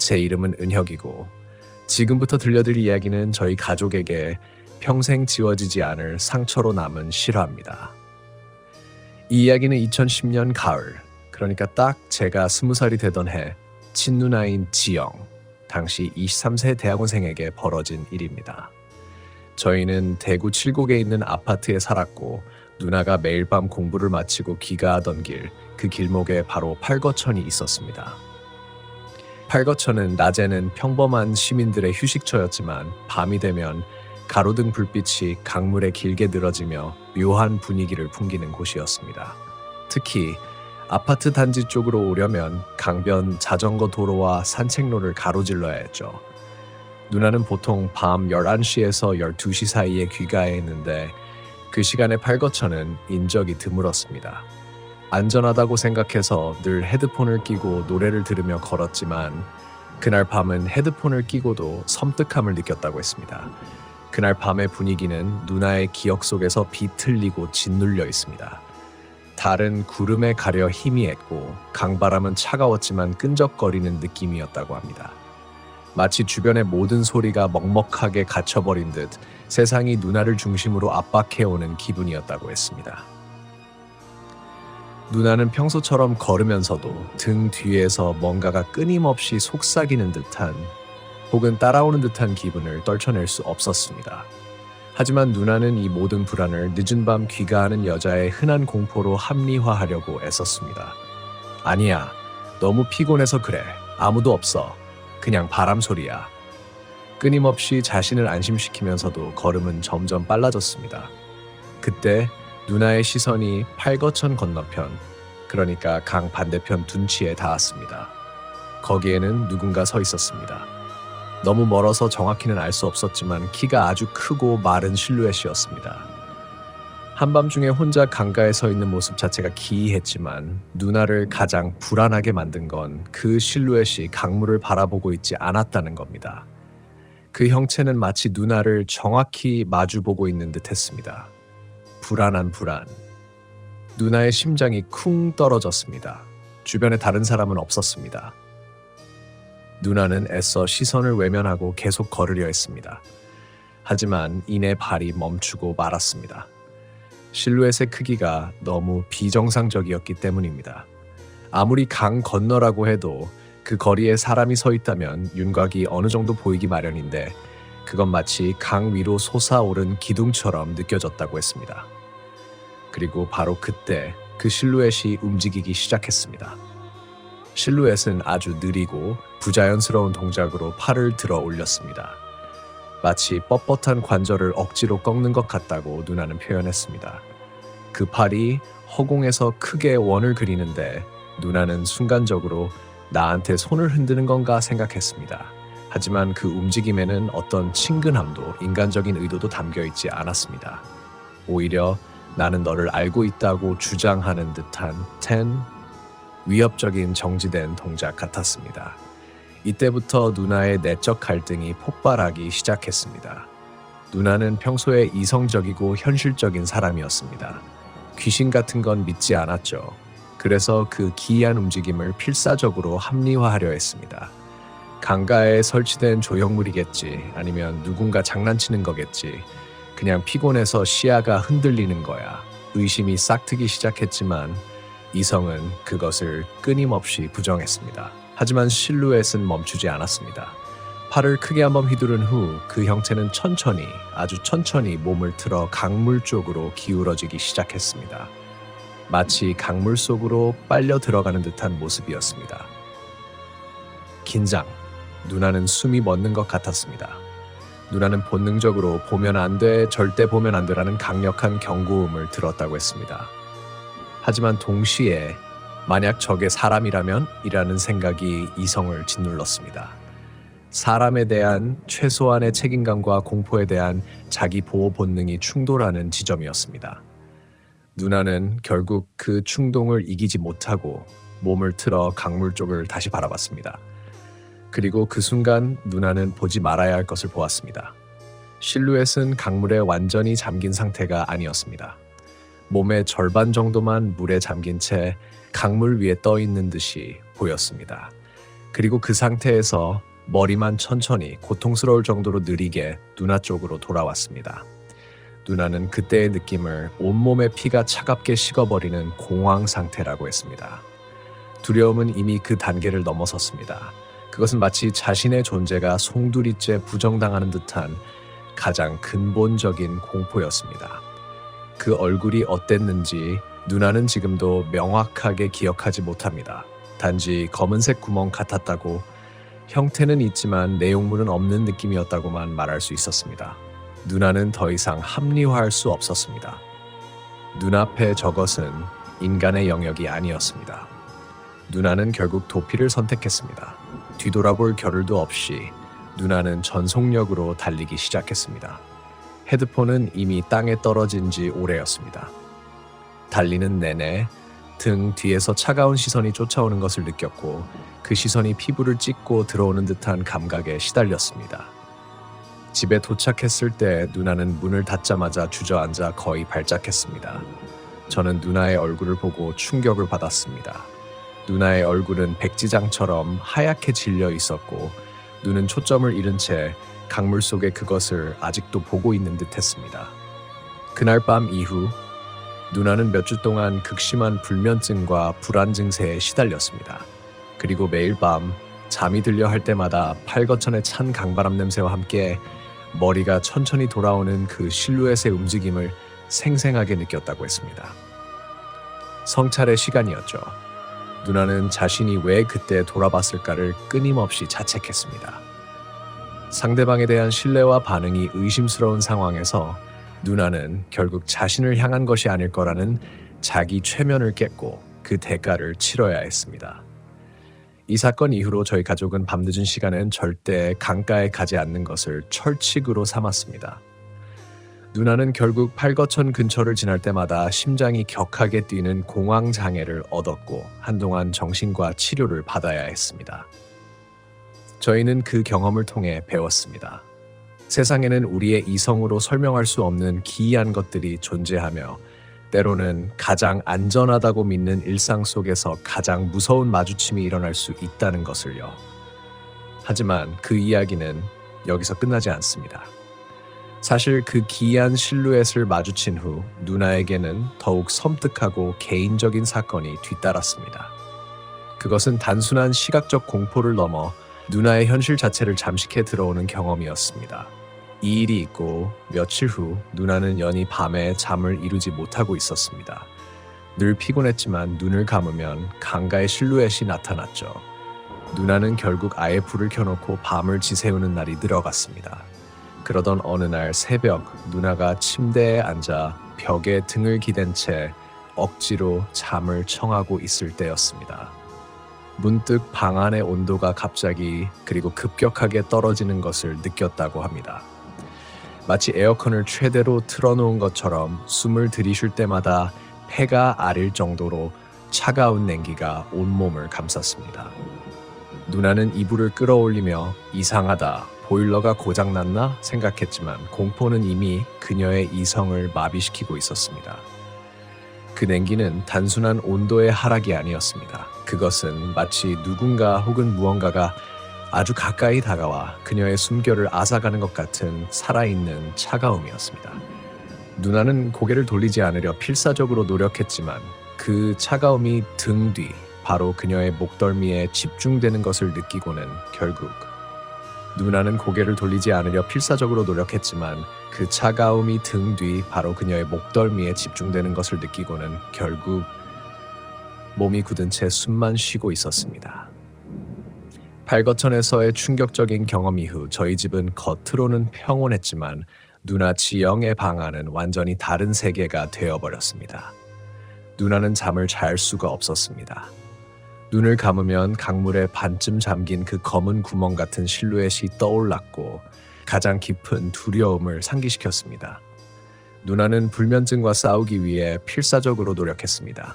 제 이름은 은혁이고 지금부터 들려드릴 이야기는 저희 가족에게 평생 지워지지 않을 상처로 남은 실화입니다. 이 이야기는 2010년 가을, 그러니까 딱 제가 20살이 되던 해 친누나인 지영, 당시 23세 대학원생에게 벌어진 일입니다. 저희는 대구 칠곡에 있는 아파트에 살았고 누나가 매일 밤 공부를 마치고 귀가하던 길, 그 길목에 바로 팔거천이 있었습니다. 팔거천은 낮에는 평범한 시민들의 휴식처였지만 밤이 되면 가로등 불빛이 강물에 길게 늘어지며 묘한 분위기를 풍기는 곳이었습니다. 특히 아파트 단지 쪽으로 오려면 강변 자전거 도로와 산책로를 가로질러야 했죠. 누나는 보통 밤 11시에서 12시 사이에 귀가했는데 그 시간에 팔거천은 인적이 드물었습니다. 안전하다고 생각해서 늘 헤드폰을 끼고 노래를 들으며 걸었지만 그날 밤은 헤드폰을 끼고도 섬뜩함을 느꼈다고 했습니다. 그날 밤의 분위기는 누나의 기억 속에서 비틀리고 짓눌려 있습니다. 달은 구름에 가려 희미했고 강바람은 차가웠지만 끈적거리는 느낌이었다고 합니다. 마치 주변의 모든 소리가 먹먹하게 갇혀버린 듯 세상이 누나를 중심으로 압박해오는 기분이었다고 했습니다. 누나는 평소처럼 걸으면서도 등 뒤에서 뭔가가 끊임없이 속삭이는 듯한 혹은 따라오는 듯한 기분을 떨쳐낼 수 없었습니다. 하지만 누나는 이 모든 불안을 늦은 밤 귀가하는 여자의 흔한 공포로 합리화하려고 애썼습니다. 아니야, 너무 피곤해서 그래. 아무도 없어. 그냥 바람 소리야. 끊임없이 자신을 안심시키면서도 걸음은 점점 빨라졌습니다. 그때 누나의 시선이 팔거천 건너편, 그러니까 강 반대편 둔치에 닿았습니다. 거기에는 누군가 서 있었습니다. 너무 멀어서 정확히는 알 수 없었지만 키가 아주 크고 마른 실루엣이었습니다. 한밤중에 혼자 강가에 서 있는 모습 자체가 기이했지만 누나를 가장 불안하게 만든 건 그 실루엣이 강물을 바라보고 있지 않았다는 겁니다. 그 형체는 마치 누나를 정확히 마주보고 있는 듯 했습니다. 불안한 불안. 누나의 심장이 쿵 떨어졌습니다. 주변에 다른 사람은 없었습니다. 누나는 애써 시선을 외면하고 계속 걸으려 했습니다. 하지만 이내 발이 멈추고 말았습니다. 실루엣의 크기가 너무 비정상적이었기 때문입니다. 아무리 강 건너라고 해도 그 거리에 사람이 서 있다면 윤곽이 어느 정도 보이기 마련인데 그건 마치 강 위로 솟아오른 기둥처럼 느껴졌다고 했습니다. 그리고 바로 그때 그 실루엣이 움직이기 시작했습니다. 실루엣은 아주 느리고 부자연스러운 동작으로 팔을 들어 올렸습니다. 마치 뻣뻣한 관절을 억지로 꺾는 것 같다고 누나는 표현했습니다. 그 팔이 허공에서 크게 원을 그리는데 누나는 순간적으로 나한테 손을 흔드는 건가 생각했습니다. 하지만 그 움직임에는 어떤 친근함도 인간적인 의도도 담겨 있지 않았습니다. 오히려 나는 너를 알고 있다고 주장하는 듯한 위협적인 정지된 동작 같았습니다. 이때부터 누나의 내적 갈등이 폭발하기 시작했습니다. 누나는 평소에 이성적이고 현실적인 사람이었습니다. 귀신 같은 건 믿지 않았죠. 그래서 그 기이한 움직임을 필사적으로 합리화하려 했습니다. 강가에 설치된 조형물이겠지, 아니면 누군가 장난치는 거겠지. 그냥 피곤해서 시야가 흔들리는 거야. 의심이 싹트기 시작했지만 이성은 그것을 끊임없이 부정했습니다. 하지만 실루엣은 멈추지 않았습니다. 팔을 크게 한번 휘두른 후 그 형체는 천천히, 아주 천천히 몸을 틀어 강물 쪽으로 기울어지기 시작했습니다. 마치 강물 속으로 빨려 들어가는 듯한 모습이었습니다. 긴장, 누나는 숨이 멎는 것 같았습니다. 누나는 본능적으로 보면 안 돼, 절대 보면 안 돼라는 강력한 경고음을 들었다고 했습니다. 하지만 동시에 만약 저게 사람이라면? 이라는 생각이 이성을 짓눌렀습니다. 사람에 대한 최소한의 책임감과 공포에 대한 자기 보호 본능이 충돌하는 지점이었습니다. 누나는 결국 그 충동을 이기지 못하고 몸을 틀어 강물 쪽을 다시 바라봤습니다. 그리고 그 순간 누나는 보지 말아야 할 것을 보았습니다. 실루엣은 강물에 완전히 잠긴 상태가 아니었습니다. 몸의 절반 정도만 물에 잠긴 채 강물 위에 떠 있는 듯이 보였습니다. 그리고 그 상태에서 머리만 천천히 고통스러울 정도로 느리게 누나 쪽으로 돌아왔습니다. 누나는 그때의 느낌을 온몸의 피가 차갑게 식어버리는 공황 상태라고 했습니다. 두려움은 이미 그 단계를 넘어섰습니다. 그것은 마치 자신의 존재가 송두리째 부정당하는 듯한 가장 근본적인 공포였습니다. 그 얼굴이 어땠는지 누나는 지금도 명확하게 기억하지 못합니다. 단지 검은색 구멍 같았다고, 형태는 있지만 내용물은 없는 느낌이었다고만 말할 수 있었습니다. 누나는 더 이상 합리화할 수 없었습니다. 눈앞에 저것은 인간의 영역이 아니었습니다. 누나는 결국 도피를 선택했습니다. 뒤돌아볼 겨를도 없이 누나는 전속력으로 달리기 시작했습니다. 헤드폰은 이미 땅에 떨어진 지 오래였습니다. 달리는 내내 등 뒤에서 차가운 시선이 쫓아오는 것을 느꼈고 그 시선이 피부를 찢고 들어오는 듯한 감각에 시달렸습니다. 집에 도착했을 때 누나는 문을 닫자마자 주저앉아 거의 발작했습니다. 저는 누나의 얼굴을 보고 충격을 받았습니다. 누나의 얼굴은 백지장처럼 하얗게 질려 있었고 눈은 초점을 잃은 채 강물 속의 그것을 아직도 보고 있는 듯 했습니다. 그날 밤 이후 누나는 몇 주 동안 극심한 불면증과 불안 증세에 시달렸습니다. 그리고 매일 밤 잠이 들려 할 때마다 팔거천의 찬 강바람 냄새와 함께 머리가 천천히 돌아오는 그 실루엣의 움직임을 생생하게 느꼈다고 했습니다. 성찰의 시간이었죠. 누나는 자신이 왜 그때 돌아봤을까를 끊임없이 자책했습니다. 상대방에 대한 신뢰와 반응이 의심스러운 상황에서 누나는 결국 자신을 향한 것이 아닐 거라는 자기 최면을 깼고 그 대가를 치러야 했습니다. 이 사건 이후로 저희 가족은 밤늦은 시간엔 절대 강가에 가지 않는 것을 철칙으로 삼았습니다. 누나는 결국 팔거천 근처를 지날 때마다 심장이 격하게 뛰는 공황장애를 얻었고 한동안 정신과 치료를 받아야 했습니다. 저희는 그 경험을 통해 배웠습니다. 세상에는 우리의 이성으로 설명할 수 없는 기이한 것들이 존재하며 때로는 가장 안전하다고 믿는 일상 속에서 가장 무서운 마주침이 일어날 수 있다는 것을요. 하지만 그 이야기는 여기서 끝나지 않습니다. 사실 그 기이한 실루엣을 마주친 후 누나에게는 더욱 섬뜩하고 개인적인 사건이 뒤따랐습니다. 그것은 단순한 시각적 공포를 넘어 누나의 현실 자체를 잠식해 들어오는 경험이었습니다. 이 일이 있고 며칠 후 누나는 연히 밤에 잠을 이루지 못하고 있었습니다. 늘 피곤했지만 눈을 감으면 강가의 실루엣이 나타났죠. 누나는 결국 아예 불을 켜놓고 밤을 지새우는 날이 늘어갔습니다. 그러던 어느 날 새벽 누나가 침대에 앉아 벽에 등을 기댄 채 억지로 잠을 청하고 있을 때였습니다. 문득 방 안의 온도가 갑자기 그리고 급격하게 떨어지는 것을 느꼈다고 합니다. 마치 에어컨을 최대로 틀어놓은 것처럼 숨을 들이쉴 때마다 폐가 아릴 정도로 차가운 냉기가 온몸을 감쌌습니다. 누나는 이불을 끌어올리며 이상하다, 보일러가 고장났나 생각했지만 공포는 이미 그녀의 이성을 마비시키고 있었습니다. 그 냉기는 단순한 온도의 하락이 아니었습니다. 그것은 마치 누군가 혹은 무언가가 아주 가까이 다가와 그녀의 숨결을 앗아가는 것 같은 살아있는 차가움이었습니다. 누나는 고개를 돌리지 않으려 필사적으로 노력했지만 그 차가움이 등 뒤, 바로 그녀의 목덜미에 집중되는 것을 느끼고는 결국 누나는 고개를 돌리지 않으려 필사적으로 노력했지만 그 차가움이 등 뒤, 바로 그녀의 목덜미에 집중되는 것을 느끼고는 결국 몸이 굳은 채 숨만 쉬고 있었습니다. 팔거천에서의 충격적인 경험 이후 저희 집은 겉으로는 평온했지만 누나 지영의 방 안은 완전히 다른 세계가 되어버렸습니다. 누나는 잠을 잘 수가 없었습니다. 눈을 감으면 강물에 반쯤 잠긴 그 검은 구멍 같은 실루엣이 떠올랐고 가장 깊은 두려움을 상기시켰습니다. 누나는 불면증과 싸우기 위해 필사적으로 노력했습니다.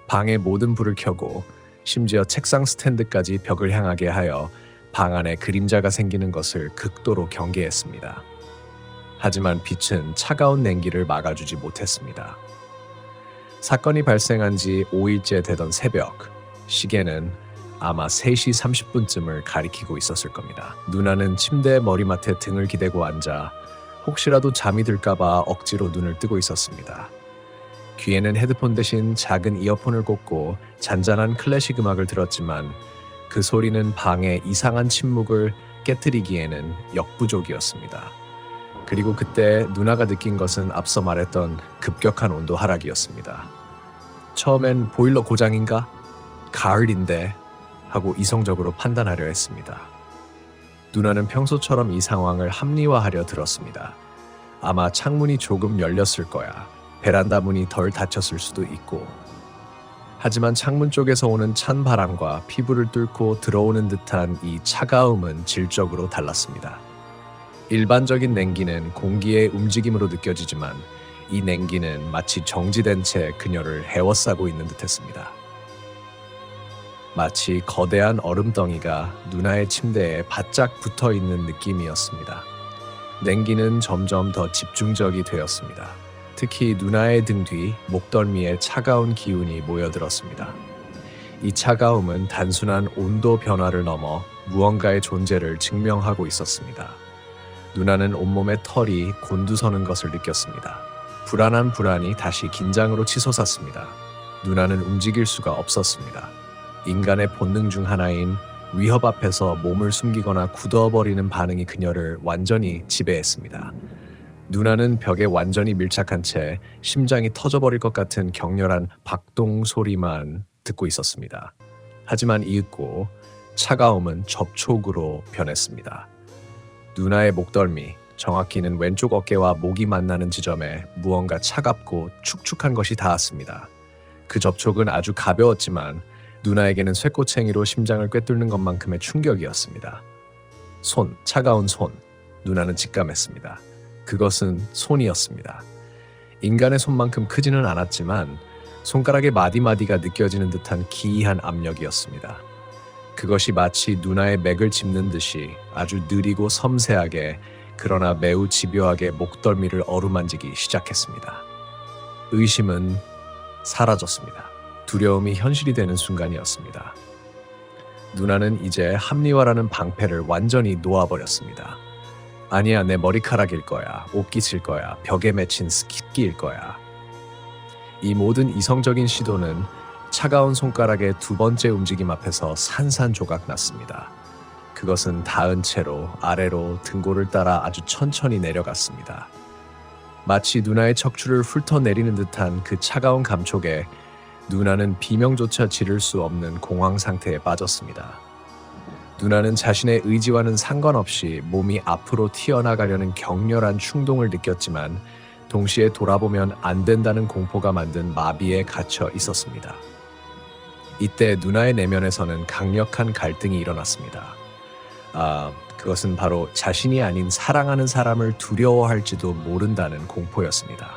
방의 모든 불을 켜고 심지어 책상 스탠드까지 벽을 향하게 하여 방 안에 그림자가 생기는 것을 극도로 경계했습니다. 하지만 빛은 차가운 냉기를 막아주지 못했습니다. 사건이 발생한 지 5일째 되던 새벽, 시계는 아마 3시 30분쯤을 가리키고 있었을 겁니다. 누나는 침대 머리맡에 등을 기대고 앉아 혹시라도 잠이 들까봐 억지로 눈을 뜨고 있었습니다. 귀에는 헤드폰 대신 작은 이어폰을 꽂고 잔잔한 클래식 음악을 들었지만 그 소리는 방의 이상한 침묵을 깨트리기에는 역부족이었습니다. 그리고 그때 누나가 느낀 것은 앞서 말했던 급격한 온도 하락이었습니다. 처음엔 보일러 고장인가? 가을인데 하고 이성적으로 판단하려 했습니다. 누나는 평소처럼 이 상황을 합리화하려 들었습니다. 아마 창문이 조금 열렸을 거야. 베란다 문이 덜 닫혔을 수도 있고. 하지만 창문 쪽에서 오는 찬 바람과 피부를 뚫고 들어오는 듯한 이 차가움은 질적으로 달랐습니다. 일반적인 냉기는 공기의 움직임으로 느껴지지만 이 냉기는 마치 정지된 채 그녀를 헤워싸고 있는 듯했습니다. 마치 거대한 얼음덩이가 누나의 침대에 바짝 붙어있는 느낌이었습니다. 냉기는 점점 더 집중적이 되었습니다. 특히 누나의 등 뒤 목덜미에 차가운 기운이 모여들었습니다. 이 차가움은 단순한 온도 변화를 넘어 무언가의 존재를 증명하고 있었습니다. 누나는 온몸에 털이 곤두서는 것을 느꼈습니다. 불안한 불안이 다시 긴장으로 치솟았습니다. 누나는 움직일 수가 없었습니다. 인간의 본능 중 하나인 위협 앞에서 몸을 숨기거나 굳어버리는 반응이 그녀를 완전히 지배했습니다. 누나는 벽에 완전히 밀착한 채 심장이 터져버릴 것 같은 격렬한 박동 소리만 듣고 있었습니다. 하지만 이윽고 차가움은 접촉으로 변했습니다. 누나의 목덜미, 정확히는 왼쪽 어깨와 목이 만나는 지점에 무언가 차갑고 축축한 것이 닿았습니다. 그 접촉은 아주 가벼웠지만 누나에게는 쇠꼬챙이로 심장을 꿰뚫는 것만큼의 충격이었습니다. 손, 차가운 손. 누나는 직감했습니다. 그것은 손이었습니다. 인간의 손만큼 크지는 않았지만 손가락의 마디마디가 느껴지는 듯한 기이한 압력이었습니다. 그것이 마치 누나의 맥을 짚는 듯이 아주 느리고 섬세하게 그러나 매우 집요하게 목덜미를 어루만지기 시작했습니다. 의심은 사라졌습니다. 두려움이 현실이 되는 순간이었습니다. 누나는 이제 합리화라는 방패를 완전히 놓아버렸습니다. 아니야, 내 머리카락일 거야, 옷깃일 거야, 벽에 맺힌 습기일 거야. 이 모든 이성적인 시도는 차가운 손가락의 두 번째 움직임 앞에서 산산조각 났습니다. 그것은 닿은 채로 아래로 등골을 따라 아주 천천히 내려갔습니다. 마치 누나의 척추를 훑어내리는 듯한 그 차가운 감촉에 누나는 비명조차 지를 수 없는 공황 상태에 빠졌습니다. 누나는 자신의 의지와는 상관없이 몸이 앞으로 튀어나가려는 격렬한 충동을 느꼈지만 동시에 돌아보면 안 된다는 공포가 만든 마비에 갇혀 있었습니다. 이때 누나의 내면에서는 강력한 갈등이 일어났습니다. 그것은 바로 자신이 아닌 사랑하는 사람을 두려워할지도 모른다는 공포였습니다.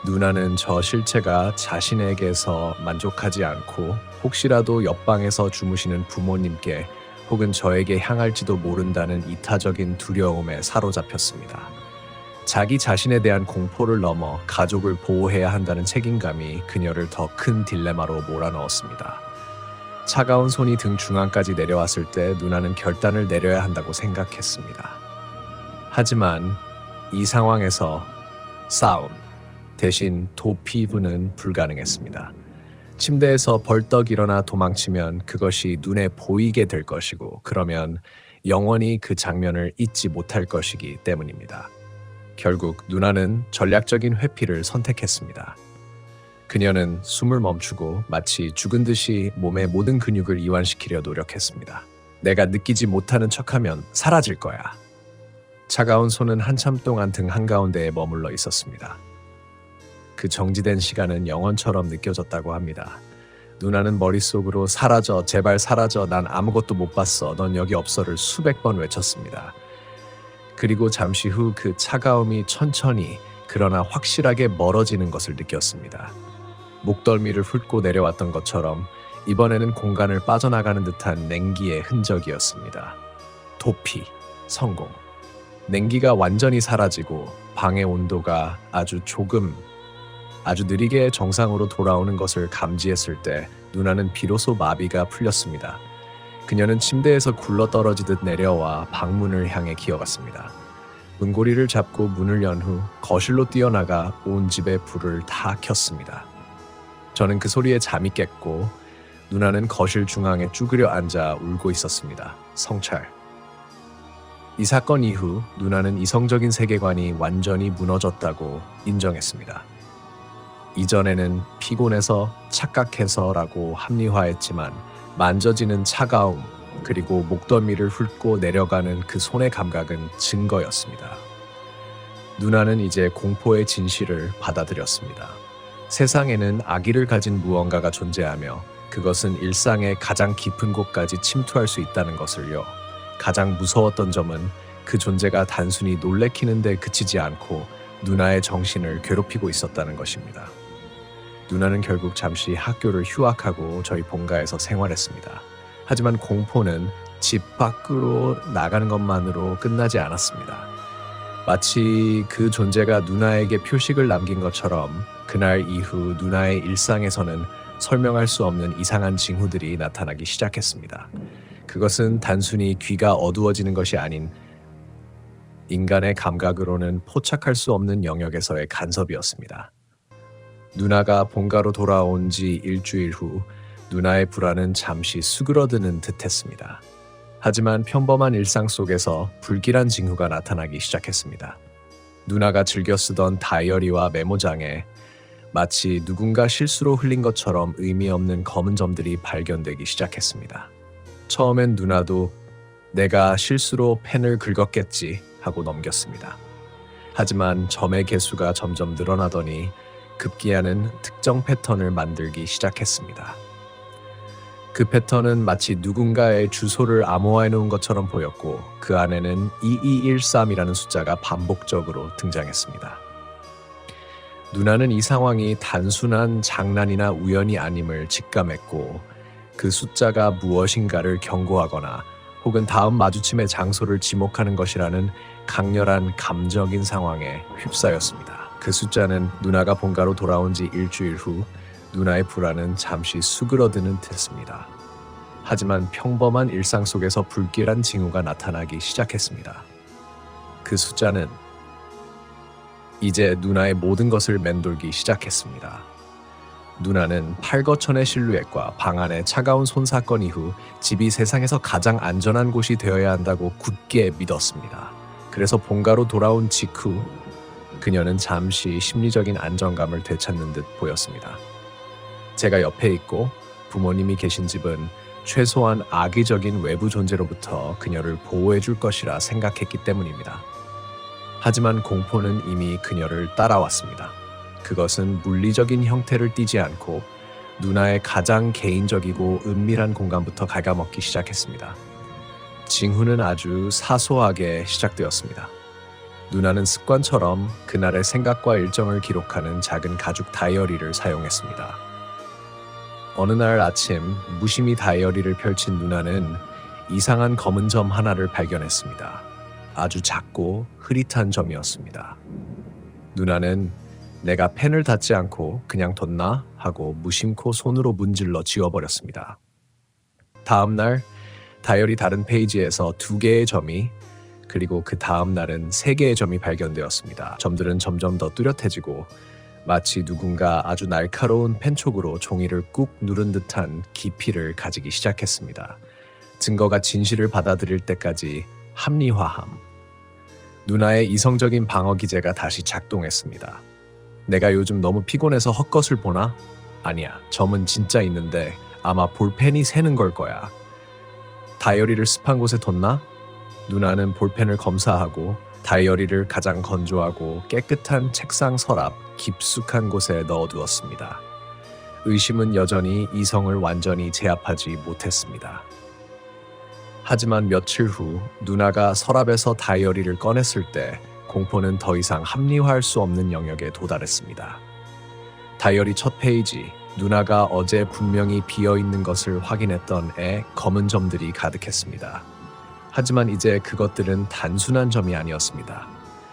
누나는 저 실체가 자신에게서 만족하지 않고 혹시라도 옆방에서 주무시는 부모님께 혹은 저에게 향할지도 모른다는 이타적인 두려움에 사로잡혔습니다. 자기 자신에 대한 공포를 넘어 가족을 보호해야 한다는 책임감이 그녀를 더 큰 딜레마로 몰아넣었습니다. 차가운 손이 등 중앙까지 내려왔을 때 누나는 결단을 내려야 한다고 생각했습니다. 하지만 이 상황에서 싸움 대신 도피부는 불가능했습니다. 침대에서 벌떡 일어나 도망치면 그것이 눈에 보이게 될 것이고 그러면 영원히 그 장면을 잊지 못할 것이기 때문입니다. 결국 누나는 전략적인 회피를 선택했습니다. 그녀는 숨을 멈추고 마치 죽은 듯이 몸의 모든 근육을 이완시키려 노력했습니다. 내가 느끼지 못하는 척하면 사라질 거야. 차가운 손은 한참 동안 등 한가운데에 머물러 있었습니다. 그 정지된 시간은 영원처럼 느껴졌다고 합니다. 누나는 머릿속으로 사라져, 제발 사라져, 난 아무것도 못 봤어, 넌 여기 없어를 수백 번 외쳤습니다. 그리고 잠시 후 그 차가움이 천천히 그러나 확실하게 멀어지는 것을 느꼈습니다. 목덜미를 훑고 내려왔던 것처럼 이번에는 공간을 빠져나가는 듯한 냉기의 흔적이었습니다. 도피, 성공. 냉기가 완전히 사라지고 방의 온도가 아주 느리게 정상으로 돌아오는 것을 감지했을 때 누나는 비로소 마비가 풀렸습니다. 그녀는 침대에서 굴러떨어지듯 내려와 방문을 향해 기어갔습니다. 문고리를 잡고 문을 연 후 거실로 뛰어나가 온 집에 불을 다 켰습니다. 저는 그 소리에 잠이 깼고 누나는 거실 중앙에 쭈그려 앉아 울고 있었습니다. 성찰. 이 사건 이후 누나는 이성적인 세계관이 완전히 무너졌다고 인정했습니다. 이전에는 피곤해서 착각해서라고 합리화했지만 만져지는 차가움 그리고 목덜미를 훑고 내려가는 그 손의 감각은 증거였습니다. 누나는 이제 공포의 진실을 받아들였습니다. 세상에는 악의를 가진 무언가가 존재하며 그것은 일상의 가장 깊은 곳까지 침투할 수 있다는 것을요. 가장 무서웠던 점은 그 존재가 단순히 놀래키는 데 그치지 않고 누나의 정신을 괴롭히고 있었다는 것입니다. 누나는 결국 잠시 학교를 휴학하고 저희 본가에서 생활했습니다. 하지만 공포는 집 밖으로 나가는 것만으로 끝나지 않았습니다. 마치 그 존재가 누나에게 표식을 남긴 것처럼 그날 이후 누나의 일상에서는 설명할 수 없는 이상한 징후들이 나타나기 시작했습니다. 그것은 단순히 귀가 어두워지는 것이 아닌 인간의 감각으로는 포착할 수 없는 영역에서의 간섭이었습니다. 누나가 본가로 돌아온 지 일주일 후 누나의 불안은 잠시 수그러드는 듯했습니다. 하지만 평범한 일상 속에서 불길한 징후가 나타나기 시작했습니다. 누나가 즐겨 쓰던 다이어리와 메모장에 마치 누군가 실수로 흘린 것처럼 의미 없는 검은 점들이 발견되기 시작했습니다. 처음엔 누나도 내가 실수로 펜을 긁었겠지 하고 넘겼습니다. 하지만 점의 개수가 점점 늘어나더니 급기야는 특정 패턴을 만들기 시작했습니다. 그 패턴은 마치 누군가의 주소를 암호화해 놓은 것처럼 보였고 그 안에는 2213이라는 숫자가 반복적으로 등장했습니다. 누나는 이 상황이 단순한 장난이나 우연이 아님을 직감했고 그 숫자가 무엇인가를 경고하거나 혹은 다음 마주침의 장소를 지목하는 것이라는 강렬한 감정인 상황에 휩싸였습니다. 그 숫자는 누나가 본가로 돌아온 지 일주일 후 누나의 불안은 잠시 수그러드는 듯했습니다. 하지만 평범한 일상 속에서 불길한 징후가 나타나기 시작했습니다. 그 숫자는 이제 누나의 모든 것을 맴돌기 시작했습니다. 누나는 팔거천의 실루엣과 방 안의 차가운 손 사건 이후 집이 세상에서 가장 안전한 곳이 되어야 한다고 굳게 믿었습니다. 그래서 본가로 돌아온 직후 그녀는 잠시 심리적인 안정감을 되찾는 듯 보였습니다. 제가 옆에 있고 부모님이 계신 집은 최소한 악의적인 외부 존재로부터 그녀를 보호해 줄 것이라 생각했기 때문입니다. 하지만 공포는 이미 그녀를 따라왔습니다. 그것은 물리적인 형태를 띠지 않고 누나의 가장 개인적이고 은밀한 공간부터 갉아먹기 시작했습니다. 징후는 아주 사소하게 시작되었습니다. 누나는 습관처럼 그날의 생각과 일정을 기록하는 작은 가죽 다이어리를 사용했습니다. 어느 날 아침 무심히 다이어리를 펼친 누나는 이상한 검은 점 하나를 발견했습니다. 아주 작고 흐릿한 점이었습니다. 누나는 내가 펜을 닫지 않고 그냥 뒀나? 하고 무심코 손으로 문질러 지워버렸습니다. 다음 날 다이어리 다른 페이지에서 2개의 점이 그리고 그 다음 날은 3개의 점이 발견되었습니다. 점들은 점점 더 뚜렷해지고 마치 누군가 아주 날카로운 펜촉으로 종이를 꾹 누른 듯한 깊이를 가지기 시작했습니다. 증거가 진실을 받아들일 때까지 합리화함. 누나의 이성적인 방어 기제가 다시 작동했습니다. 내가 요즘 너무 피곤해서 헛것을 보나? 아니야, 점은 진짜 있는데 아마 볼펜이 새는 걸 거야. 다이어리를 습한 곳에 뒀나? 누나는 볼펜을 검사하고 다이어리를 가장 건조하고 깨끗한 책상 서랍 깊숙한 곳에 넣어두었습니다. 의심은 여전히 이성을 완전히 제압하지 못했습니다. 하지만 며칠 후 누나가 서랍에서 다이어리를 꺼냈을 때 공포는 더 이상 합리화할 수 없는 영역에 도달했습니다. 다이어리 첫 페이지, 누나가 어제 분명히 비어있는 것을 확인했던 에 검은 점들이 가득했습니다. 하지만 이제 그것들은 단순한 점이 아니었습니다.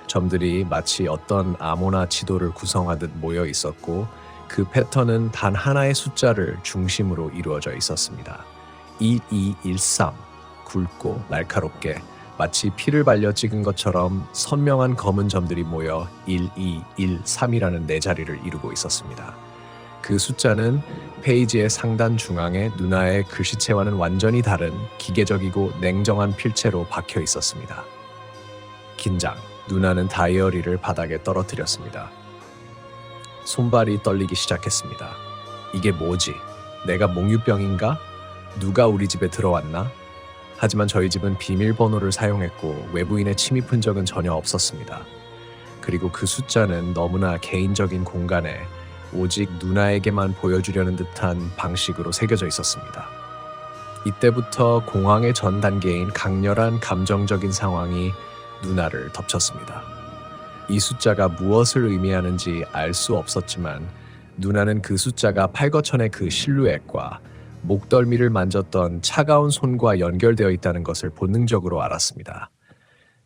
점들이 마치 어떤 암호나 지도를 구성하듯 모여 있었고 그 패턴은 단 하나의 숫자를 중심으로 이루어져 있었습니다. 1213. 굵고 날카롭게 마치 피를 발려 찍은 것처럼 선명한 검은 점들이 모여 1213이라는 네 자리를 이루고 있었습니다. 그 숫자는 페이지의 상단 중앙에 누나의 글씨체와는 완전히 다른 기계적이고 냉정한 필체로 박혀 있었습니다. 긴장. 누나는 다이어리를 바닥에 떨어뜨렸습니다. 손발이 떨리기 시작했습니다. 이게 뭐지? 내가 몽유병인가? 누가 우리 집에 들어왔나? 하지만 저희 집은 비밀번호를 사용했고 외부인의 침입 흔적은 전혀 없었습니다. 그리고 그 숫자는 너무나 개인적인 공간에 오직 누나에게만 보여주려는 듯한 방식으로 새겨져 있었습니다. 이때부터 공황의 전 단계인 강렬한 감정적인 상황이 누나를 덮쳤습니다. 이 숫자가 무엇을 의미하는지 알 수 없었지만 누나는 그 숫자가 팔거천의 그 실루엣과 목덜미를 만졌던 차가운 손과 연결되어 있다는 것을 본능적으로 알았습니다.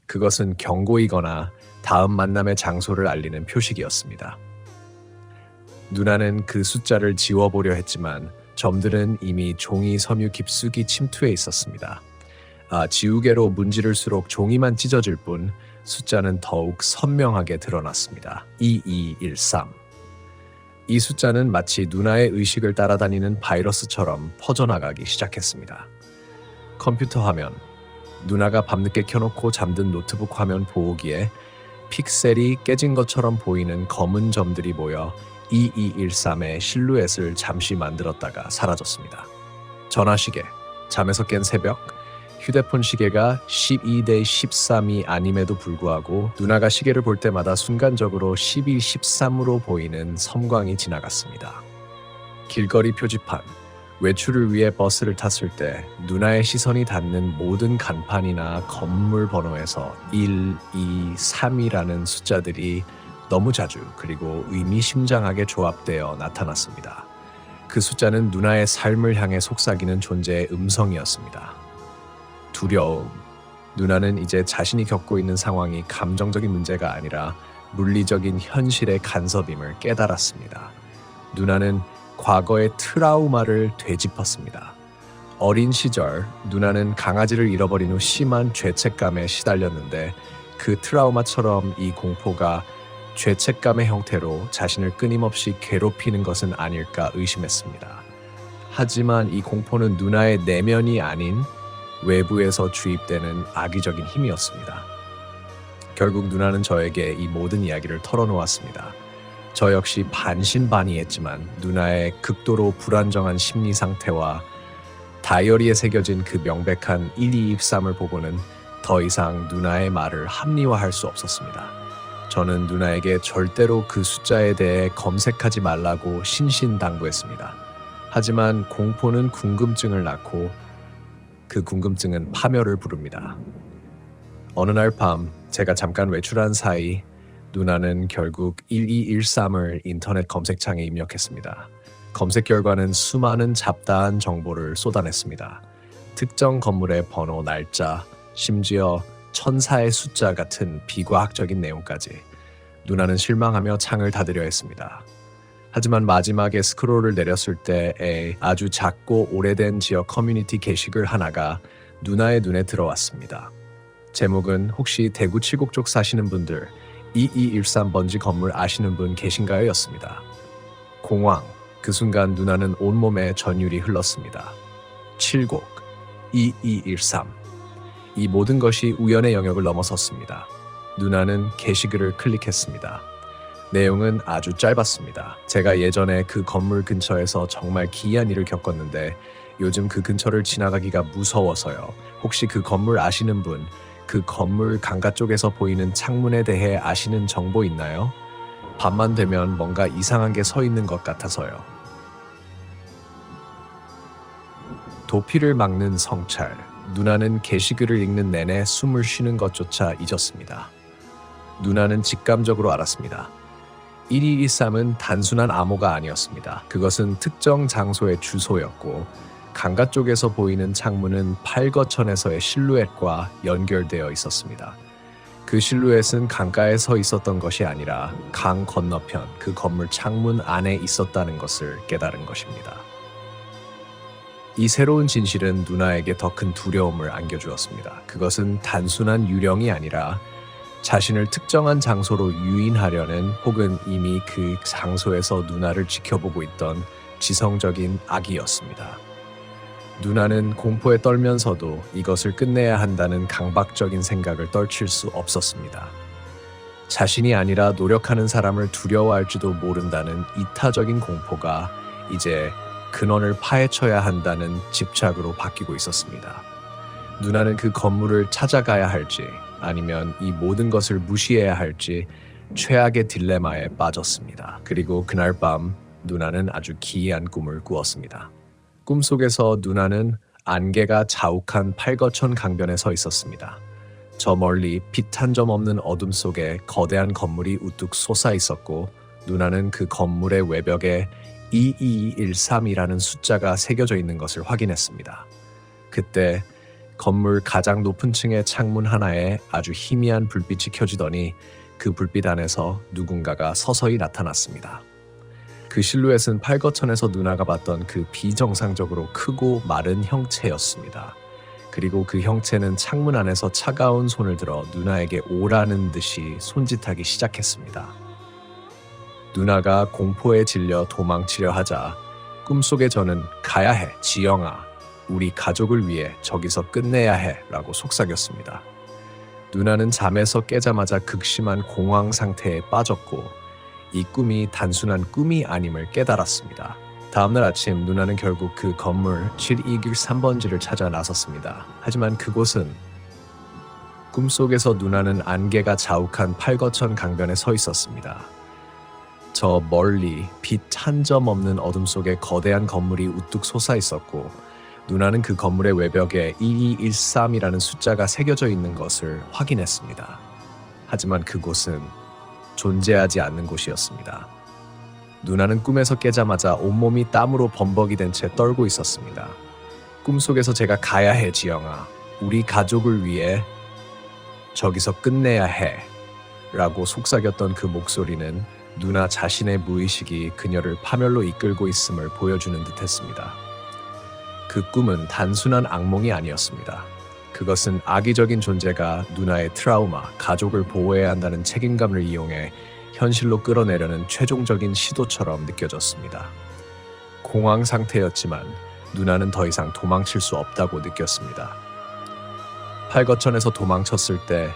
그것은 경고이거나 다음 만남의 장소를 알리는 표식이었습니다. 누나는 그 숫자를 지워보려 했지만 점들은 이미 종이 섬유 깊숙이 침투해 있었습니다. 지우개로 문지를수록 종이만 찢어질 뿐 숫자는 더욱 선명하게 드러났습니다. 2213. 이 숫자는 마치 누나의 의식을 따라다니는 바이러스처럼 퍼져나가기 시작했습니다. 컴퓨터 화면, 누나가 밤늦게 켜놓고 잠든 노트북 화면 보호기에 픽셀이 깨진 것처럼 보이는 검은 점들이 모여 2213의 실루엣을 잠시 만들었다가 사라졌습니다. 전화시계, 잠에서 깬 새벽, 휴대폰 시계가 12대 13이 아님에도 불구하고 누나가 시계를 볼 때마다 순간적으로 12, 13으로 보이는 섬광이 지나갔습니다. 길거리 표지판, 외출을 위해 버스를 탔을 때 누나의 시선이 닿는 모든 간판이나 건물 번호에서 1, 2, 3이라는 숫자들이 너무 자주 그리고 의미심장하게 조합되어 나타났습니다. 그 숫자는 누나의 삶을 향해 속삭이는 존재의 음성이었습니다. 두려움. 누나는 이제 자신이 겪고 있는 상황이 감정적인 문제가 아니라 물리적인 현실의 간섭임을 깨달았습니다. 누나는 과거의 트라우마를 되짚었습니다. 어린 시절 누나는 강아지를 잃어버린 후 심한 죄책감에 시달렸는데 그 트라우마처럼 이 공포가 죄책감의 형태로 자신을 끊임없이 괴롭히는 것은 아닐까 의심했습니다. 하지만 이 공포는 누나의 내면이 아닌 외부에서 주입되는 악의적인 힘이었습니다. 결국 누나는 저에게 이 모든 이야기를 털어놓았습니다. 저 역시 반신반의했지만 누나의 극도로 불안정한 심리 상태와 다이어리에 새겨진 그 명백한 1223을 보고는 더 이상 누나의 말을 합리화할 수 없었습니다. 저는 누나에게 절대로 그 숫자에 대해 검색하지 말라고 신신당부했습니다. 하지만 공포는 궁금증을 낳고 그 궁금증은 파멸을 부릅니다. 어느 날 밤 제가 잠깐 외출한 사이 누나는 결국 1213을 인터넷 검색창에 입력했습니다. 검색 결과는 수많은 잡다한 정보를 쏟아냈습니다. 특정 건물의 번호, 날짜, 심지어 천사의 숫자 같은 비과학적인 내용까지. 누나는 실망하며 창을 닫으려 했습니다. 하지만 마지막에 스크롤을 내렸을 때에 아주 작고 오래된 지역 커뮤니티 게시글 하나가 누나의 눈에 들어왔습니다. 제목은 혹시 대구 칠곡 쪽 사시는 분들 2213 번지 건물 아시는 분 계신가요? 였습니다. 공황. 그 순간 누나는 온몸에 전율이 흘렀습니다. 칠곡, 2213. 이 모든 것이 우연의 영역을 넘어섰습니다. 누나는 게시글을 클릭했습니다. 내용은 아주 짧았습니다. 제가 예전에 그 건물 근처에서 정말 기이한 일을 겪었는데 요즘 그 근처를 지나가기가 무서워서요. 혹시 그 건물 아시는 분, 그 건물 강가 쪽에서 보이는 창문에 대해 아시는 정보 있나요? 밤만 되면 뭔가 이상한 게 서 있는 것 같아서요. 도피를 막는 성찰. 누나는 게시글을 읽는 내내 숨을 쉬는 것조차 잊었습니다. 누나는 직감적으로 알았습니다. 1213은 단순한 암호가 아니었습니다. 그것은 특정 장소의 주소였고 강가 쪽에서 보이는 창문은 팔거천에서의 실루엣과 연결되어 있었습니다. 그 실루엣은 강가에 서 있었던 것이 아니라 강 건너편 그 건물 창문 안에 있었다는 것을 깨달은 것입니다. 이 새로운 진실은 누나에게 더 큰 두려움을 안겨주었습니다. 그것은 단순한 유령이 아니라 자신을 특정한 장소로 유인하려는 혹은 이미 그 장소에서 누나를 지켜보고 있던 지성적인 악이었습니다. 누나는 공포에 떨면서도 이것을 끝내야 한다는 강박적인 생각을 떨칠 수 없었습니다. 자신이 아니라 노력하는 사람을 두려워할지도 모른다는 이타적인 공포가 이제 근원을 파헤쳐야 한다는 집착으로 바뀌고 있었습니다. 누나는 그 건물을 찾아가야 할지 아니면 이 모든 것을 무시해야 할지 최악의 딜레마에 빠졌습니다. 그리고 그날 밤 누나는 아주 기이한 꿈을 꾸었습니다. 꿈속에서 누나는 안개가 자욱한 팔거천 강변에 서 있었습니다. 저 멀리 빛 한 점 없는 어둠 속에 거대한 건물이 우뚝 솟아 있었고 누나는 그 건물의 외벽에 2213이라는 숫자가 새겨져 있는 것을 확인했습니다. 그때 건물 가장 높은 층의 창문 하나에 아주 희미한 불빛이 켜지더니 그 불빛 안에서 누군가가 서서히 나타났습니다. 그 실루엣은 팔거천에서 누나가 봤던 그 비정상적으로 크고 마른 형체였습니다. 그리고 그 형체는 창문 안에서 차가운 손을 들어 누나에게 오라는 듯이 손짓하기 시작했습니다. 누나가 공포에 질려 도망치려 하자 꿈속에 저는 가야 해, 지영아. 우리 가족을 위해 저기서 끝내야 해 라고 속삭였습니다. 누나는 잠에서 깨자마자 극심한 공황 상태에 빠졌고 이 꿈이 단순한 꿈이 아님을 깨달았습니다. 다음날 아침 누나는 결국 그 건물 723번지를 찾아 나섰습니다. 하지만 그곳은 꿈속에서 누나는 안개가 자욱한 팔거천 강변에 서 있었습니다. 저 멀리 빛 한 점 없는 어둠 속에 거대한 건물이 우뚝 솟아 있었고 누나는 그 건물의 외벽에 2213이라는 숫자가 새겨져 있는 것을 확인했습니다. 하지만 그곳은 존재하지 않는 곳이었습니다. 누나는 꿈에서 깨자마자 온몸이 땀으로 범벅이 된 채 떨고 있었습니다. 꿈속에서 제가 가야 해, 지영아. 우리 가족을 위해 저기서 끝내야 해 라고 속삭였던 그 목소리는 누나 자신의 무의식이 그녀를 파멸로 이끌고 있음을 보여주는 듯했습니다. 그 꿈은 단순한 악몽이 아니었습니다. 그것은 악의적인 존재가 누나의 트라우마, 가족을 보호해야 한다는 책임감을 이용해 현실로 끌어내려는 최종적인 시도처럼 느껴졌습니다. 공황 상태였지만 누나는 더 이상 도망칠 수 없다고 느꼈습니다. 팔거천에서 도망쳤을 때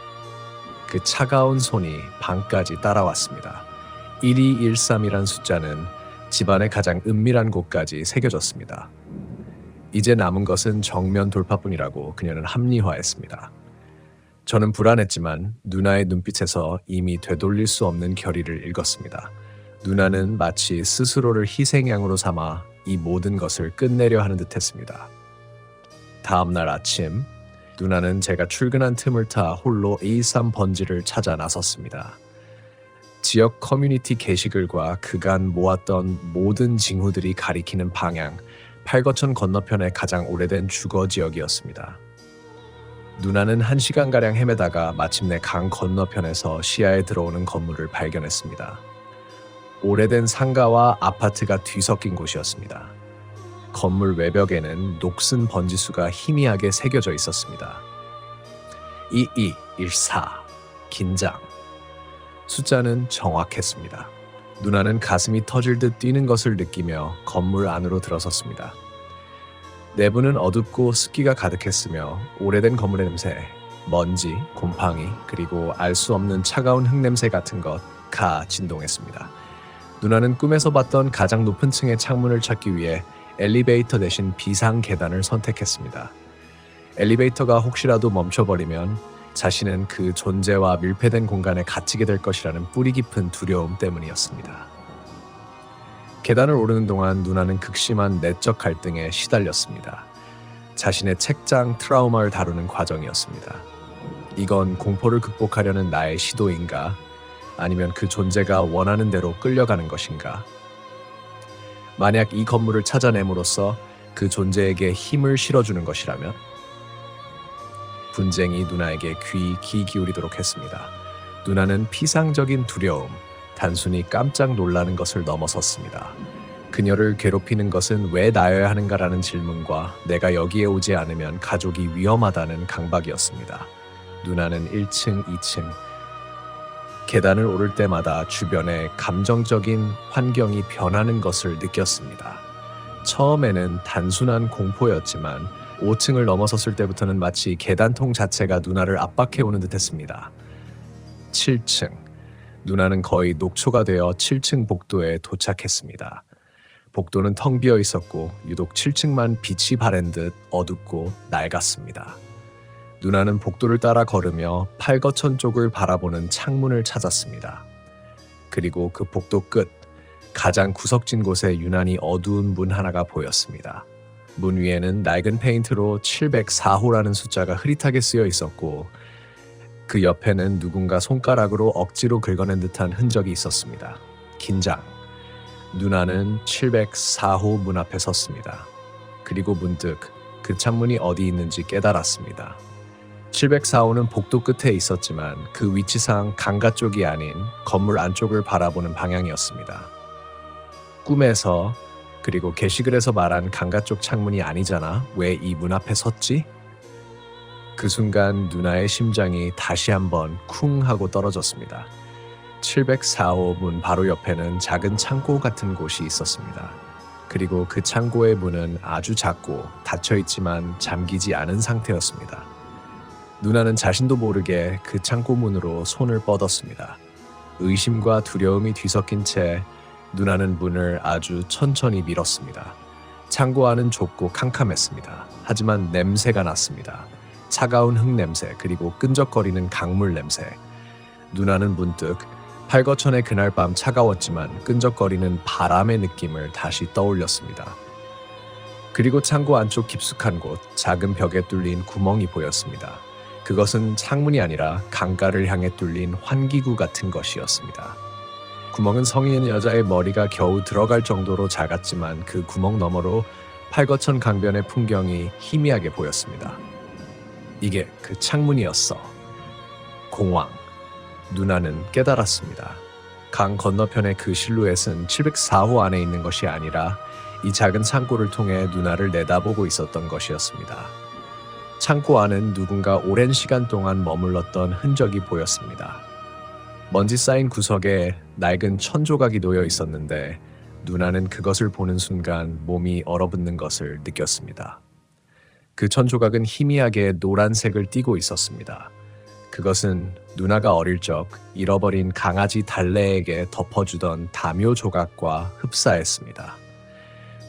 그 차가운 손이 방까지 따라왔습니다. 1213이란 숫자는 집안의 가장 은밀한 곳까지 새겨졌습니다. 이제 남은 것은 정면 돌파뿐이라고 그녀는 합리화했습니다. 저는 불안했지만 누나의 눈빛에서 이미 되돌릴 수 없는 결의를 읽었습니다. 누나는 마치 스스로를 희생양으로 삼아 이 모든 것을 끝내려 하는 듯했습니다. 다음 날 아침 누나는 제가 출근한 틈을 타 홀로 A3번지를 찾아 나섰습니다. 지역 커뮤니티 게시글과 그간 모았던 모든 징후들이 가리키는 방향, 팔거천 건너편의 가장 오래된 주거 지역이었습니다. 누나는 1시간가량 헤매다가 마침내 강 건너편에서 시야에 들어오는 건물을 발견했습니다. 오래된 상가와 아파트가 뒤섞인 곳이었습니다. 건물 외벽에는 녹슨 번지수가 희미하게 새겨져 있었습니다. 2214 긴장. 숫자는 정확했습니다. 누나는 가슴이 터질 듯 뛰는 것을 느끼며 건물 안으로 들어섰습니다. 내부는 어둡고 습기가 가득했으며 오래된 건물의 냄새, 먼지, 곰팡이, 그리고 알 수 없는 차가운 흙냄새 같은 것가 진동했습니다. 누나는 꿈에서 봤던 가장 높은 층의 창문을 찾기 위해 엘리베이터 대신 비상 계단을 선택했습니다. 엘리베이터가 혹시라도 멈춰버리면 자신은 그 존재와 밀폐된 공간에 갇히게 될 것이라는 뿌리 깊은 두려움 때문이었습니다. 계단을 오르는 동안 누나는 극심한 내적 갈등에 시달렸습니다. 자신의 책장 트라우마를 다루는 과정이었습니다. 이건 공포를 극복하려는 나의 시도인가? 아니면 그 존재가 원하는 대로 끌려가는 것인가? 만약 이 건물을 찾아냄으로써 그 존재에게 힘을 실어주는 것이라면? 분쟁이 누나에게 귀 기울이도록 했습니다. 누나는 피상적인 두려움, 단순히 깜짝 놀라는 것을 넘어섰습니다. 그녀를 괴롭히는 것은 왜 나여야 하는가라는 질문과 내가 여기에 오지 않으면 가족이 위험하다는 강박이었습니다. 누나는 1층, 2층, 계단을 오를 때마다 주변에 감정적인 환경이 변하는 것을 느꼈습니다. 처음에는 단순한 공포였지만 5층을 넘어섰을 때부터는 마치 계단통 자체가 누나를 압박해오는 듯했습니다. 7층, 누나는 거의 녹초가 되어 7층 복도에 도착했습니다. 복도는 텅 비어 있었고 유독 7층만 빛이 바랜 듯 어둡고 낡았습니다. 누나는 복도를 따라 걸으며 팔거천 쪽을 바라보는 창문을 찾았습니다. 그리고 그 복도 끝, 가장 구석진 곳에 유난히 어두운 문 하나가 보였습니다. 문 위에는 낡은 페인트로 704호라는 숫자가 흐릿하게 쓰여 있었고 그 옆에는 누군가 손가락으로 억지로 긁어낸 듯한 흔적이 있었습니다. 긴장. 누나는 704호 문 앞에 섰습니다. 그리고 문득 그 창문이 어디 있는지 깨달았습니다. 704호는 복도 끝에 있었지만 그 위치상 강가 쪽이 아닌 건물 안쪽을 바라보는 방향이었습니다. 꿈에서 그리고 게시글에서 말한 강가 쪽 창문이 아니잖아. 왜 이 문 앞에 섰지? 그 순간 누나의 심장이 다시 한번 쿵 하고 떨어졌습니다. 704호 문 바로 옆에는 작은 창고 같은 곳이 있었습니다. 그리고 그 창고의 문은 아주 작고 닫혀있지만 잠기지 않은 상태였습니다. 누나는 자신도 모르게 그 창고 문으로 손을 뻗었습니다. 의심과 두려움이 뒤섞인 채 누나는 문을 아주 천천히 밀었습니다. 창고 안은 좁고 캄캄했습니다. 하지만 냄새가 났습니다. 차가운 흙 냄새 그리고 끈적거리는 강물 냄새. 누나는 문득 팔거천의 그날 밤 차가웠지만 끈적거리는 바람의 느낌을 다시 떠올렸습니다. 그리고 창고 안쪽 깊숙한 곳, 작은 벽에 뚫린 구멍이 보였습니다. 그것은 창문이 아니라 강가를 향해 뚫린 환기구 같은 것이었습니다. 구멍은 성인 여자의 머리가 겨우 들어갈 정도로 작았지만 그 구멍 너머로 팔거천 강변의 풍경이 희미하게 보였습니다. 이게 그 창문이었어. 공황. 누나는 깨달았습니다. 강 건너편의 그 실루엣은 704호 안에 있는 것이 아니라 이 작은 창고를 통해 누나를 내다보고 있었던 것이었습니다. 창고 안은 누군가 오랜 시간 동안 머물렀던 흔적이 보였습니다. 먼지 쌓인 구석에 낡은 천조각이 놓여 있었는데 누나는 그것을 보는 순간 몸이 얼어붙는 것을 느꼈습니다. 그 천조각은 희미하게 노란색을 띠고 있었습니다. 그것은 누나가 어릴 적 잃어버린 강아지 달래에게 덮어주던 다묘 조각과 흡사했습니다.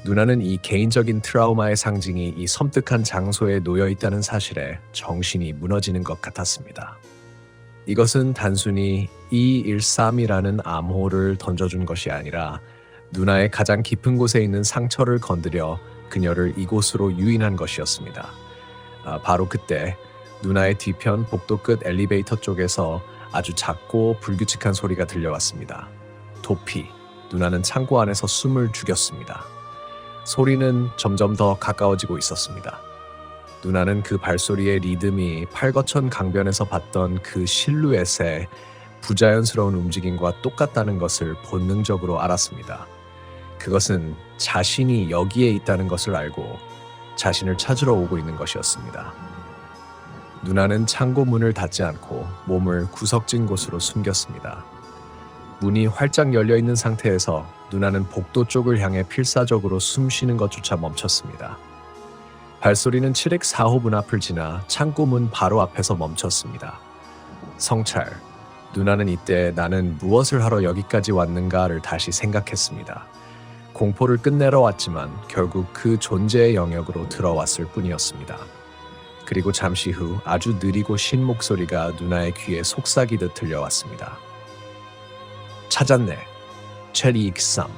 누나는 이 개인적인 트라우마의 상징이 이 섬뜩한 장소에 놓여 있다는 사실에 정신이 무너지는 것 같았습니다. 이것은 단순히 213이라는 암호를 던져준 것이 아니라 누나의 가장 깊은 곳에 있는 상처를 건드려 그녀를 이곳으로 유인한 것이었습니다. 바로 그때 누나의 뒤편 복도 끝 엘리베이터 쪽에서 아주 작고 불규칙한 소리가 들려왔습니다. 도피. 누나는 창고 안에서 숨을 죽였습니다. 소리는 점점 더 가까워지고 있었습니다. 누나는 그 발소리의 리듬이 팔거천 강변에서 봤던 그 실루엣의 부자연스러운 움직임과 똑같다는 것을 본능적으로 알았습니다. 그것은 자신이 여기에 있다는 것을 알고 자신을 찾으러 오고 있는 것이었습니다. 누나는 창고 문을 닫지 않고 몸을 구석진 곳으로 숨겼습니다. 문이 활짝 열려있는 상태에서 누나는 복도 쪽을 향해 필사적으로 숨 쉬는 것조차 멈췄습니다. 발소리는 704호 문 앞을 지나 창고 문 바로 앞에서 멈췄습니다. 성찰. 누나는 이때 나는 무엇을 하러 여기까지 왔는가를 다시 생각했습니다. 공포를 끝내러 왔지만 결국 그 존재의 영역으로 들어왔을 뿐이었습니다. 그리고 잠시 후 아주 느리고 쉰 목소리가 누나의 귀에 속삭이듯 들려왔습니다. 찾았네. 체리익삼.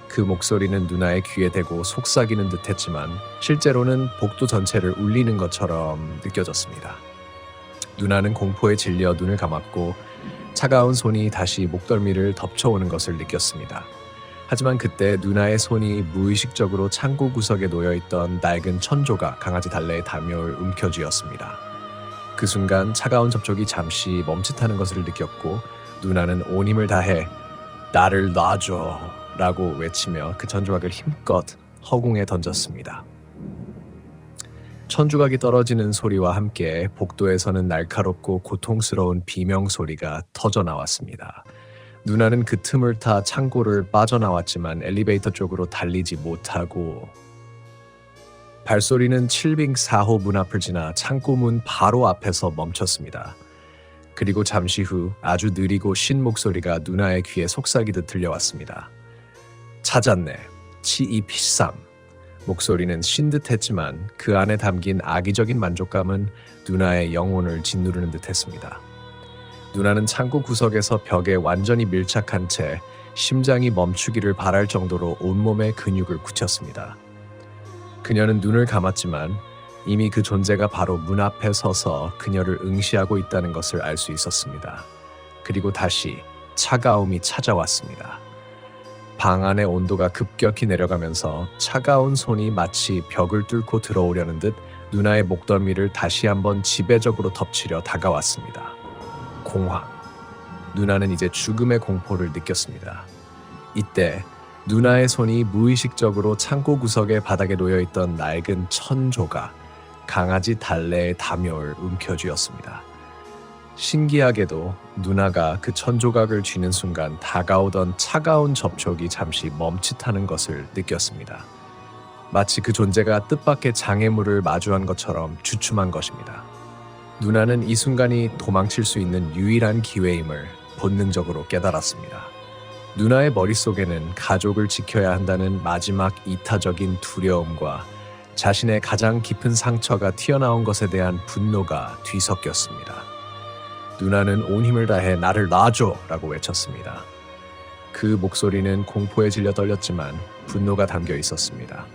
그 목소리는 누나의 귀에 대고 속삭이는 듯 했지만 실제로는 복도 전체를 울리는 것처럼 느껴졌습니다. 누나는 공포에 질려 눈을 감았고 차가운 손이 다시 목덜미를 덮쳐오는 것을 느꼈습니다. 하지만 그때 누나의 손이 무의식적으로 창고 구석에 놓여있던 낡은 천조각 강아지 달래의 담요를 움켜쥐었습니다. 그 순간 차가운 접촉이 잠시 멈칫하는 것을 느꼈고 누나는 온 힘을 다해 나를 놔줘 라고 외치며 그 천조각을 힘껏 허공에 던졌습니다. 천조각이 떨어지는 소리와 함께 복도에서는 날카롭고 고통스러운 비명소리가 터져 나왔습니다. 누나는 그 틈을 타 창고를 빠져나왔지만 엘리베이터 쪽으로 달리지 못하고 발소리는 704호 문 앞을 지나 창고 문 바로 앞에서 멈췄습니다. 그리고 잠시 후 아주 느리고 쉰 목소리가 누나의 귀에 속삭이듯 들려왔습니다. 찾았네. 치이피삼. 목소리는 쉰 듯했지만 그 안에 담긴 악의적인 만족감은 누나의 영혼을 짓누르는 듯했습니다. 누나는 창고 구석에서 벽에 완전히 밀착한 채 심장이 멈추기를 바랄 정도로 온몸의 근육을 굳혔습니다. 그녀는 눈을 감았지만 이미 그 존재가 바로 문 앞에 서서 그녀를 응시하고 있다는 것을 알 수 있었습니다. 그리고 다시 차가움이 찾아왔습니다. 방 안의 온도가 급격히 내려가면서 차가운 손이 마치 벽을 뚫고 들어오려는 듯 누나의 목덜미를 다시 한번 지배적으로 덮치려 다가왔습니다. 공황. 누나는 이제 죽음의 공포를 느꼈습니다. 이때 누나의 손이 무의식적으로 창고 구석의 바닥에 놓여있던 낡은 천조각, 강아지 달래의 담요를 움켜쥐었습니다. 신기하게도 누나가 그 천조각을 쥐는 순간 다가오던 차가운 접촉이 잠시 멈칫하는 것을 느꼈습니다. 마치 그 존재가 뜻밖의 장애물을 마주한 것처럼 주춤한 것입니다. 누나는 이 순간이 도망칠 수 있는 유일한 기회임을 본능적으로 깨달았습니다. 누나의 머릿속에는 가족을 지켜야 한다는 마지막 이타적인 두려움과 자신의 가장 깊은 상처가 튀어나온 것에 대한 분노가 뒤섞였습니다. 누나는 온 힘을 다해 나를 놔줘! 라고 외쳤습니다. 그 목소리는 공포에 질려 떨렸지만 분노가 담겨 있었습니다.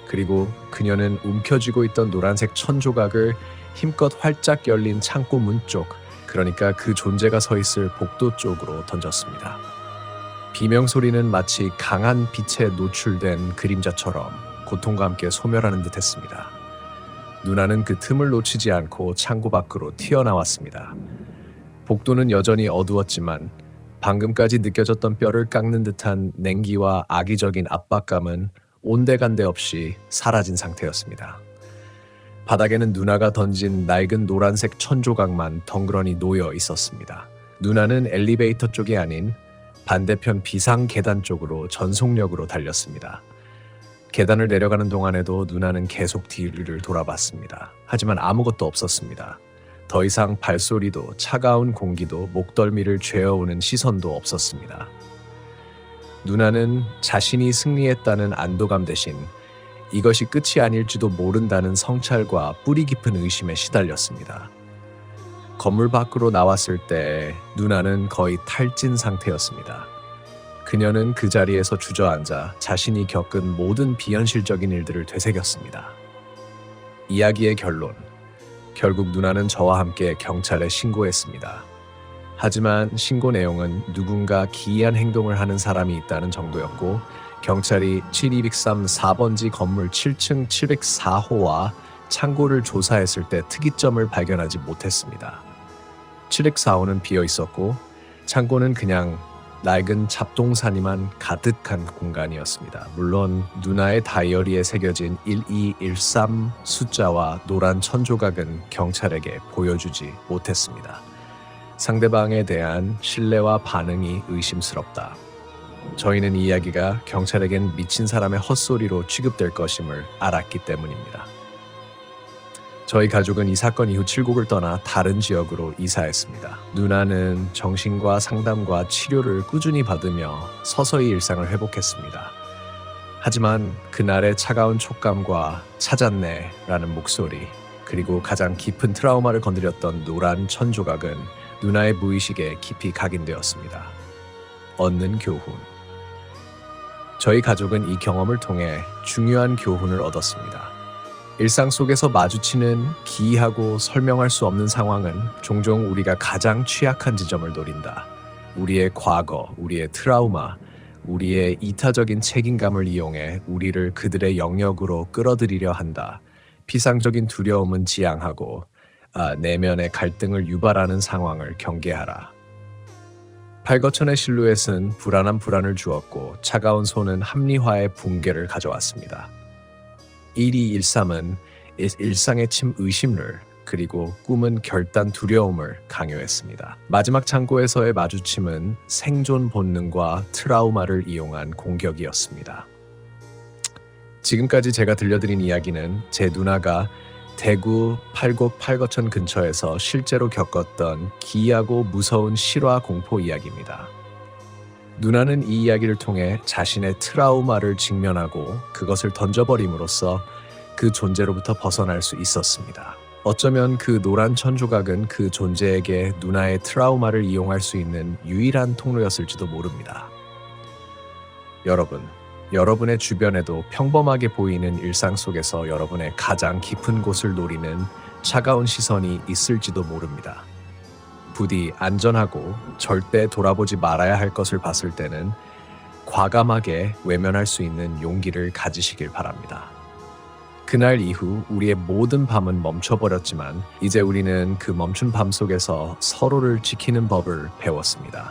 그리고 그녀는 움켜쥐고 있던 노란색 천조각을 힘껏 활짝 열린 창고 문 쪽, 그러니까 그 존재가 서 있을 복도 쪽으로 던졌습니다. 비명소리는 마치 강한 빛에 노출된 그림자처럼 고통과 함께 소멸하는 듯 했습니다. 누나는 그 틈을 놓치지 않고 창고 밖으로 튀어나왔습니다. 복도는 여전히 어두웠지만 방금까지 느껴졌던 뼈를 깎는 듯한 냉기와 악의적인 압박감은 온데간데 없이 사라진 상태였습니다. 바닥에는 누나가 던진 낡은 노란색 천조각만 덩그러니 놓여 있었습니다. 누나는 엘리베이터 쪽이 아닌 반대편 비상 계단 쪽으로 전속력으로 달렸습니다. 계단을 내려가는 동안에도 누나는 계속 뒤를 돌아봤습니다. 하지만 아무것도 없었습니다. 더 이상 발소리도 차가운 공기도 목덜미를 죄어오는 시선도 없었습니다. 누나는 자신이 승리했다는 안도감 대신 이것이 끝이 아닐지도 모른다는 성찰과 뿌리 깊은 의심에 시달렸습니다. 건물 밖으로 나왔을 때 누나는 거의 탈진 상태였습니다. 그녀는 그 자리에서 주저앉아 자신이 겪은 모든 비현실적인 일들을 되새겼습니다. 이야기의 결론. 결국 누나는 저와 함께 경찰에 신고했습니다. 하지만 신고 내용은 누군가 기이한 행동을 하는 사람이 있다는 정도였고 경찰이 7203 4번지 건물 7층 704호와 창고를 조사했을 때 특이점을 발견하지 못했습니다. 704호는 비어 있었고 창고는 그냥 낡은 잡동사니만 가득한 공간이었습니다. 물론 누나의 다이어리에 새겨진 1213 숫자와 노란 천조각은 경찰에게 보여주지 못했습니다. 상대방에 대한 신뢰와 반응이 의심스럽다. 저희는 이 이야기가 경찰에겐 미친 사람의 헛소리로 취급될 것임을 알았기 때문입니다. 저희 가족은 이 사건 이후 칠곡을 떠나 다른 지역으로 이사했습니다. 누나는 정신과 상담과 치료를 꾸준히 받으며 서서히 일상을 회복했습니다. 하지만 그날의 차가운 촉감과 찾았네 라는 목소리, 그리고 가장 깊은 트라우마를 건드렸던 노란 천조각은 누나의 무의식에 깊이 각인되었습니다. 얻는 교훈. 저희 가족은 이 경험을 통해 중요한 교훈을 얻었습니다. 일상 속에서 마주치는 기이하고 설명할 수 없는 상황은 종종 우리가 가장 취약한 지점을 노린다. 우리의 과거, 우리의 트라우마, 우리의 이타적인 책임감을 이용해 우리를 그들의 영역으로 끌어들이려 한다. 피상적인 두려움은 지양하고 내면의 갈등을 유발하는 상황을 경계하라. 팔거천의 실루엣은 불안한 불안을 주었고 차가운 손은 합리화의 붕괴를 가져왔습니다. 1213은 일상의 침 의심을 그리고 꿈은 결단 두려움을 강요했습니다. 마지막 창고에서의 마주침은 생존 본능과 트라우마를 이용한 공격이었습니다. 지금까지 제가 들려드린 이야기는 제 누나가 대구 팔거천 근처에서 실제로 겪었던 기이하고 무서운 실화 공포 이야기입니다. 누나는 이 이야기를 통해 자신의 트라우마를 직면하고 그것을 던져버림으로써 그 존재로부터 벗어날 수 있었습니다. 어쩌면 그 노란 천조각은 그 존재에게 누나의 트라우마를 이용할 수 있는 유일한 통로였을지도 모릅니다. 여러분의 주변에도 평범하게 보이는 일상 속에서 여러분의 가장 깊은 곳을 노리는 차가운 시선이 있을지도 모릅니다. 부디 안전하고 절대 돌아보지 말아야 할 것을 봤을 때는 과감하게 외면할 수 있는 용기를 가지시길 바랍니다. 그날 이후 우리의 모든 밤은 멈춰버렸지만 이제 우리는 그 멈춘 밤 속에서 서로를 지키는 법을 배웠습니다.